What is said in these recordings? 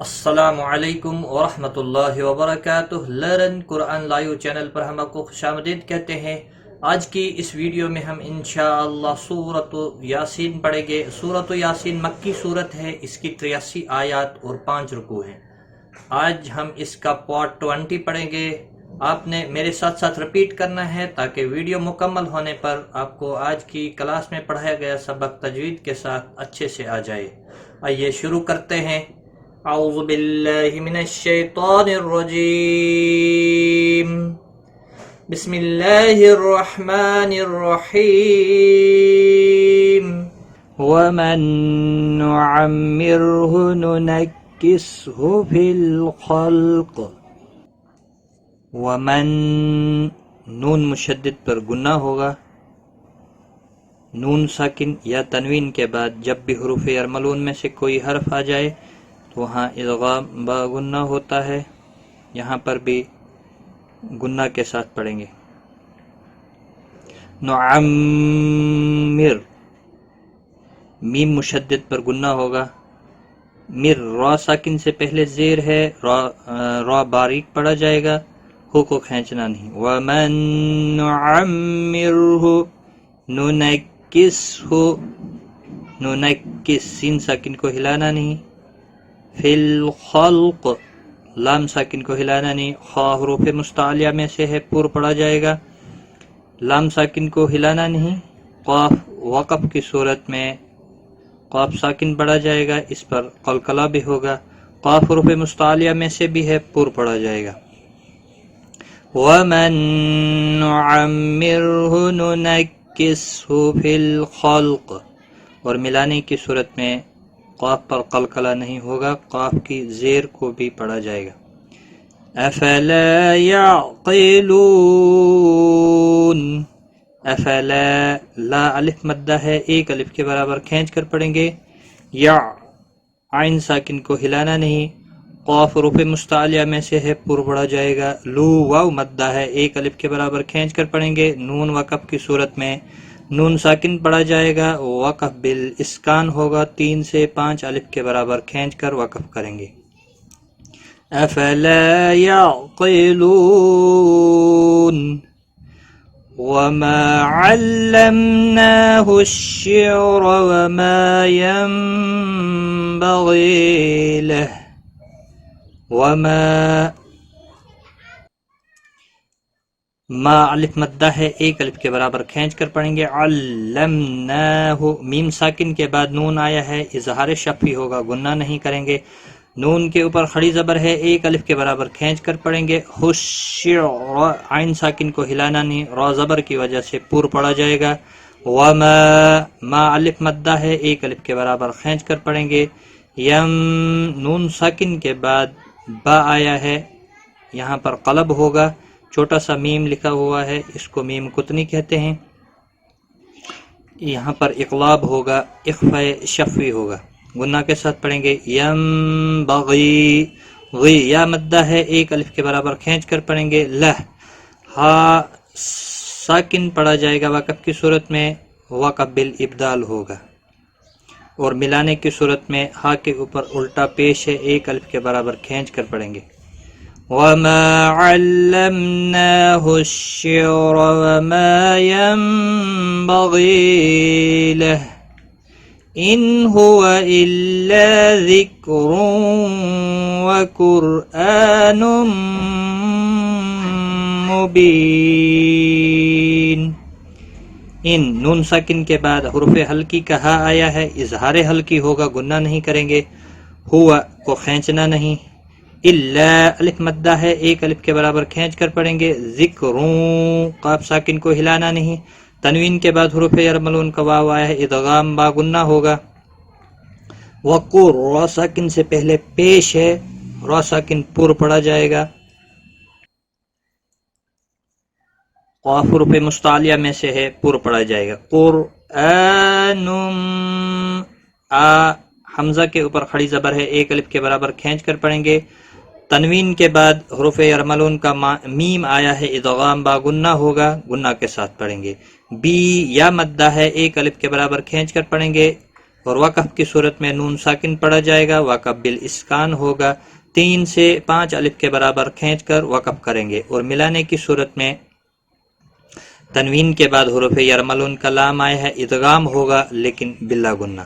السلام علیکم ورحمۃ اللہ وبرکاتہ۔ لرن قرآن لائیو چینل پر ہم آپ کو خوش آمدید کہتے ہیں۔ آج کی اس ویڈیو میں ہم انشاءاللہ سورۃ یاسین پڑھیں گے۔ سورۃ یاسین مکی سورت ہے، اس کی 83 آیات اور 5 رکوع ہیں۔ آج ہم اس کا پارٹ 20 پڑھیں گے۔ آپ نے میرے ساتھ ساتھ رپیٹ کرنا ہے تاکہ ویڈیو مکمل ہونے پر آپ کو آج کی کلاس میں پڑھایا گیا سبق تجوید کے ساتھ اچھے سے آ جائے۔ آئیے شروع کرتے ہیں۔ اعوذ باللہ من الشیطان الرجیم، بسم اللہ الرحمن الرحیم۔ ومن نعمرہ ننکسہ فی الخلق۔ ومن، نون مشدد پر گناہ ہوگا، نون ساکن یا تنوین کے بعد جب بھی حروف یرملون میں سے کوئی حرف آ جائے تو وہاں ادغام با گناہ ہوتا ہے۔ یہاں پر بھی گناہ کے ساتھ پڑھیں گے۔ نعمر، میم مشدد پر گناہ ہوگا۔ مر، را ساکن سے پہلے زیر ہے، را باریک پڑھا جائے گا، ہو کو کھینچنا نہیں۔ ومن نعمرہ ننکسہ، ننکس، سین ساکن کو ہلانا نہیں۔ فی الخلق، لام ساکن کو ہلانا نہیں۔ خا حروف مستعلیہ میں سے ہے، پر پڑھا جائے گا، لام ساکن کو ہلانا نہیں۔ قاف وقف کی صورت میں قاف ساکن پڑھا جائے گا، اس پر قلقلہ بھی ہوگا۔ قاف حروف مستعلیہ میں سے بھی ہے، پر پڑھا جائے گا۔ وَمَن نُعَمِّرْهُ نُنَكِّسْهُ فِي الْخَلْقِ، اور ملانے کی صورت میں قاف پر قلقلہ نہیں ہوگا، قاف کی زیر کو بھی پڑھا جائے گا۔ افلا يعقلون، افلا، لا الف مدہ ہے، ایک الف کے برابر کھینچ کر پڑھیں گے۔ یا، عین ساکن کو ہلانا نہیں۔ قاف حروف مستعلیہ میں سے ہے، پر پڑھا جائے گا۔ لو، واو مدہ ہے، ایک الف کے برابر کھینچ کر پڑھیں گے۔ نون وقف کی صورت میں نون ساکن پڑھا جائے گا، وقف بالاسکان ہوگا، 3 سے 5 الف کے برابر کھینچ کر وقف کریں گے۔ افلا يعقلون وما علمناه الشعر وما ينبغي له وما، ما الف مدہ ہے، ایک الف کے برابر کھینچ کر پڑھیں گے۔ علمناہ، میم ساکن کے بعد نون آیا ہے، اظہار شفوی ہوگا، گناہ نہیں کریں گے۔ نون کے اوپر کھڑی زبر ہے، ایک الف کے برابر کھینچ کر پڑھیں گے۔ الشعر، عین ساکن کو ہلانا نہیں، را زبر کی وجہ سے پر پڑھا جائے گا۔ وما، ما الف مدہ ہے، ایک الف کے برابر کھینچ کر پڑھیں گے۔ یم، نون ساکن کے بعد با آیا ہے، یہاں پر قلب ہوگا، چھوٹا سا میم لکھا ہوا ہے، اس کو میم قطنی کہتے ہیں، یہاں پر اقلاب ہوگا، اخفاء شفوی ہوگا، گناہ کے ساتھ پڑھیں گے۔ یم بغی، غی، یا مدہ ہے، ایک الف کے برابر کھینچ کر پڑھیں گے۔ لہ، ہا ساکن پڑھا جائے گا وقف کی صورت میں، وقف بالابدال ہوگا، اور ملانے کی صورت میں ہا کے اوپر الٹا پیش ہے، ایک الف کے برابر کھینچ کر پڑھیں گے۔ وما علمناه الشعر وما ينبغي له إن هو إلا ذكر وقرآن مبين۔ ان، نون ساکن کے بعد حروف حلقی کا ہا آیا ہے، اظہار حلقی ہوگا، گناہ نہیں کریں گے۔ ہوا کو کھینچنا نہیں۔ الا، الف مدہ ہے، ایک الف کے برابر کھینچ کر پڑھیں گے۔ ذکروں، قاف ساکن کو ہلانا نہیں۔ تنوین کے بعد حروف یرملون کا واو آیا ہے، ادغام با گناہ ہوگا۔ وقر، را ساکن سے پہلے پیش ہے، را ساکن پر پڑھا جائے گا۔ قاف حروف مستعلیہ میں سے ہے، پر پڑھا جائے گا۔ قرآن، آ حمزہ کے اوپر کھڑی زبر ہے، ایک الف کے برابر کھینچ کر پڑھیں گے۔ تنوین کے بعد حروف یرملون کا میم آیا ہے، ادغام با گناہ ہوگا، گناہ کے ساتھ پڑھیں گے۔ بی، یا مدہ ہے، ایک الف کے برابر کھینچ کر پڑھیں گے۔ اور وقف کی صورت میں نون ساکن پڑھا جائے گا، وقف بالاسکان ہوگا، 3 سے 5 الف کے برابر کھینچ کر وقف کریں گے، اور ملانے کی صورت میں تنوین کے بعد حروف یرملون کا لام آیا ہے، ادغام ہوگا لیکن بلا گنہ۔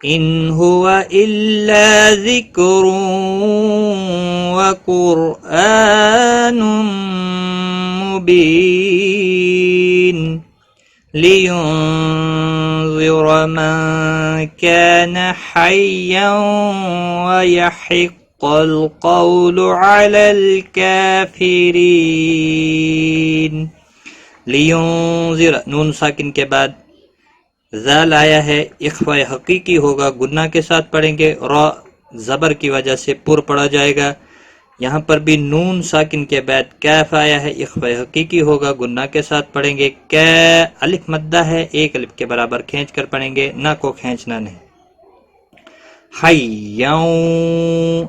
ان هو الا ذکر وقرآن مبین لینذر من كان حیا ویحق القول علی الکافرین۔ لینذر نون ساکن کے بعد ذال آیا ہے، اخفاء حقیقی ہوگا، گناہ کے ساتھ پڑھیں گے، را زبر کی وجہ سے پر پڑھا جائے گا۔ یہاں پر بھی نون ساکن کے بعد کیف آیا ہے، اخفاء حقیقی ہوگا، گناہ کے ساتھ پڑھیں گے۔ کی الف مدہ ہے، 1 الف کے برابر کھینچ کر پڑھیں گے، نہ کو کھینچنا نہیں۔ حیوں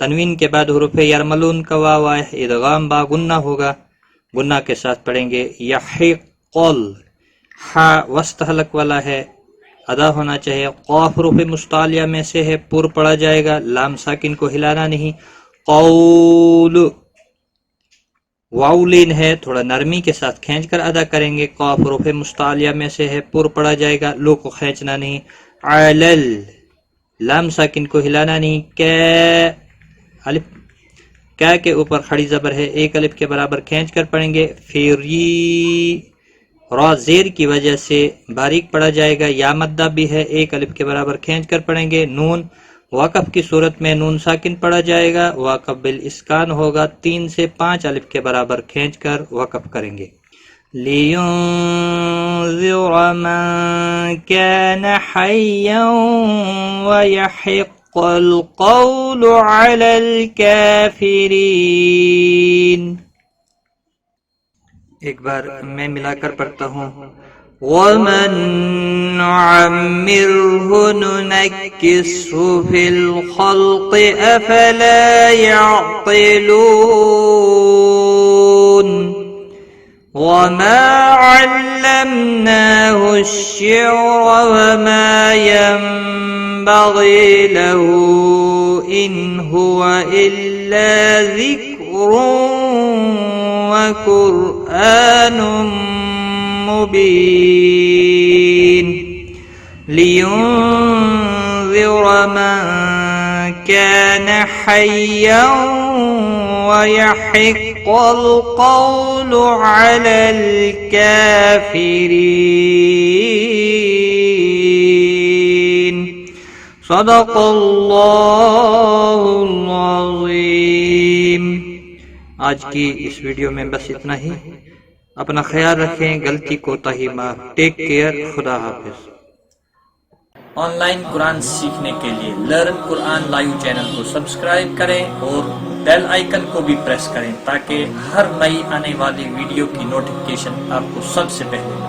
تنوین کے بعد حروف یرملون کا واو آیا ہے، ادغام با گنہ ہوگا، گناہ کے ساتھ پڑھیں گے۔ یحقل ہا وسط حلق والا ہے، ادا ہونا چاہیے، قاف حروف مستعلیہ میں سے ہے، پر پڑھا جائے گا، لام ساکن کو ہلانا نہیں۔ قول واولین ہے، تھوڑا نرمی کے ساتھ کھینچ کر ادا کریں گے، قاف حروف مستعلیہ میں سے ہے، پر پڑھا جائے گا، لو کو کھینچنا نہیں۔ علل لام ساکن کو ہلانا نہیں۔ الف کیا کے اوپر کھڑی زبر ہے، 1 الف کے برابر کھینچ کر پڑھیں گے۔ فیری را زیر کی وجہ سے باریک پڑھا جائے گا، یا مدہ بھی ہے، 1 الف کے برابر کھینچ کر پڑھیں گے۔ نون وقف کی صورت میں نون ساکن پڑھا جائے گا، وقف بالاسکان ہوگا، 3 سے 5 الف کے برابر کھینچ کر وقف کریں گے۔ لِيُنذِرَ مَن كَانَ حَيًّا وَيَحِقَّ الْقَوْلُ عَلَى الْكَافِرِينَ۔ ایک بار میں ملا کر پڑھتا ہوں۔ وَمَن نُعَمِّرْهُ نُنَكِّسْهُ فِي الْخَلْقِ أَفَلَا يَعْقِلُونَ وَمَا عَلَّمْنَاهُ الشِّعْرَ وَمَا يَنبَغِي لَهُ إِنْ هُوَ إِلَّا ذِكْرٌ وَقُرْآنٌ مُبِينٌ لِيُنذِرَ مَن كَانَ حَيًّا وَيَحِقَّ الْقَوْلُ عَلَى الْكَافِرِينَ۔ صدق اللہ العظیم۔ آج کی اس ویڈیو میں بس اتنا ہی، اپنا خیال رکھیں، غلطی کوتاہی معاف، ٹیک کیئر، خدا حافظ۔ آن لائن قرآن سیکھنے کے لیے لرن قرآن لائیو چینل کو سبسکرائب کریں اور بیل آئیکن کو بھی پریس کریں تاکہ ہر نئی آنے والی ویڈیو کی نوٹیفکیشن آپ کو سب سے پہلے